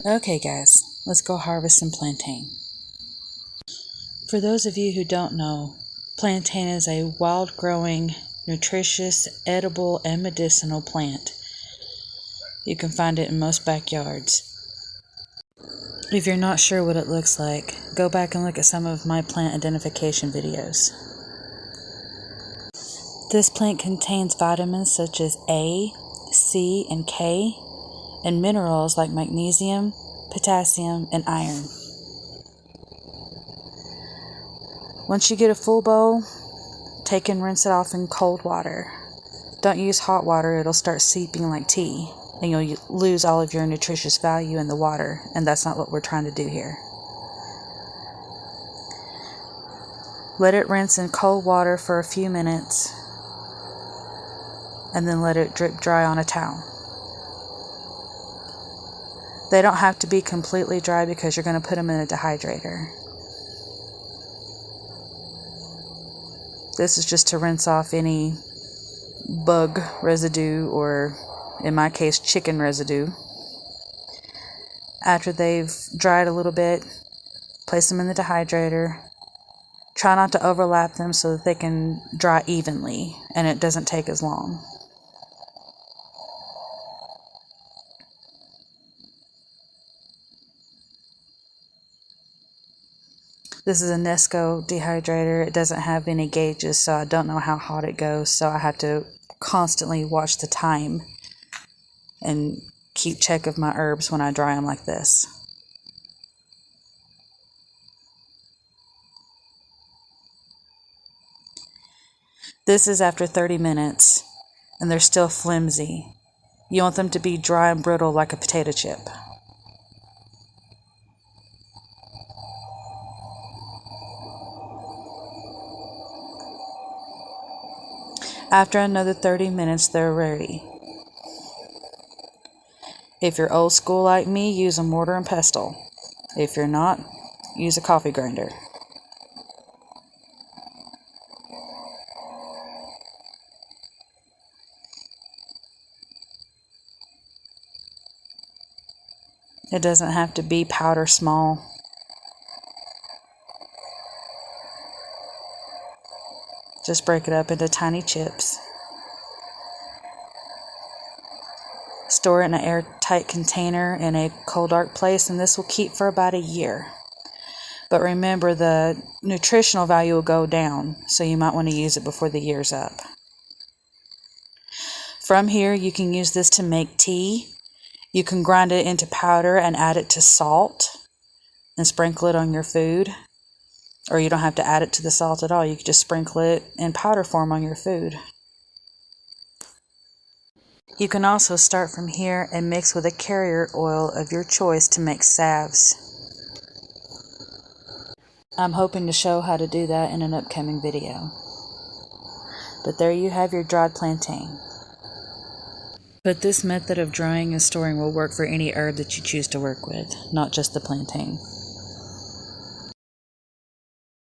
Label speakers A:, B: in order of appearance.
A: Okay guys, let's go harvest some plantain. For those of you who don't know, plantain is a wild-growing, nutritious, edible, and medicinal plant. You can find it in most backyards. If you're not sure what it looks like, go back and look at some of my plant identification videos. This plant contains vitamins such as A, C, and K, and minerals like magnesium, potassium, and iron. Once you get a full bowl, take and rinse it off in cold water. Don't use hot water, it'll start seeping like tea, and you'll lose all of your nutritious value in the water, and that's not what we're trying to do here. Let it rinse in cold water for a few minutes, and then let it drip dry on a towel. They don't have to be completely dry because you're going to put them in a dehydrator. This is just to rinse off any bug residue, or in my case, chicken residue. After they've dried a little bit, place them in the dehydrator. Try not to overlap them so that they can dry evenly and it doesn't take as long. This is a Nesco dehydrator. It doesn't have any gauges, so I don't know how hot it goes, so I have to constantly watch the time and keep check of my herbs when I dry them like this. This is after 30 minutes, and they're still flimsy. You want them to be dry and brittle like a potato chip. After another 30 minutes, they're ready. If you're old school like me, use a mortar and pestle. If you're not, use a coffee grinder. It doesn't have to be powder small. Just break it up into tiny chips. Store it in an airtight container in a cold, dark place, and this will keep for about a year. But remember, the nutritional value will go down, so you might want to use it before the year's up. From here, you can use this to make tea. You can grind it into powder and add it to salt and sprinkle it on your food. Or you don't have to add it to the salt at all. You can just sprinkle it in powder form on your food. You can also start from here and mix with a carrier oil of your choice to make salves. I'm hoping to show how to do that in an upcoming video. But there you have your dried plantain. But this method of drying and storing will work for any herb that you choose to work with, not just the plantain.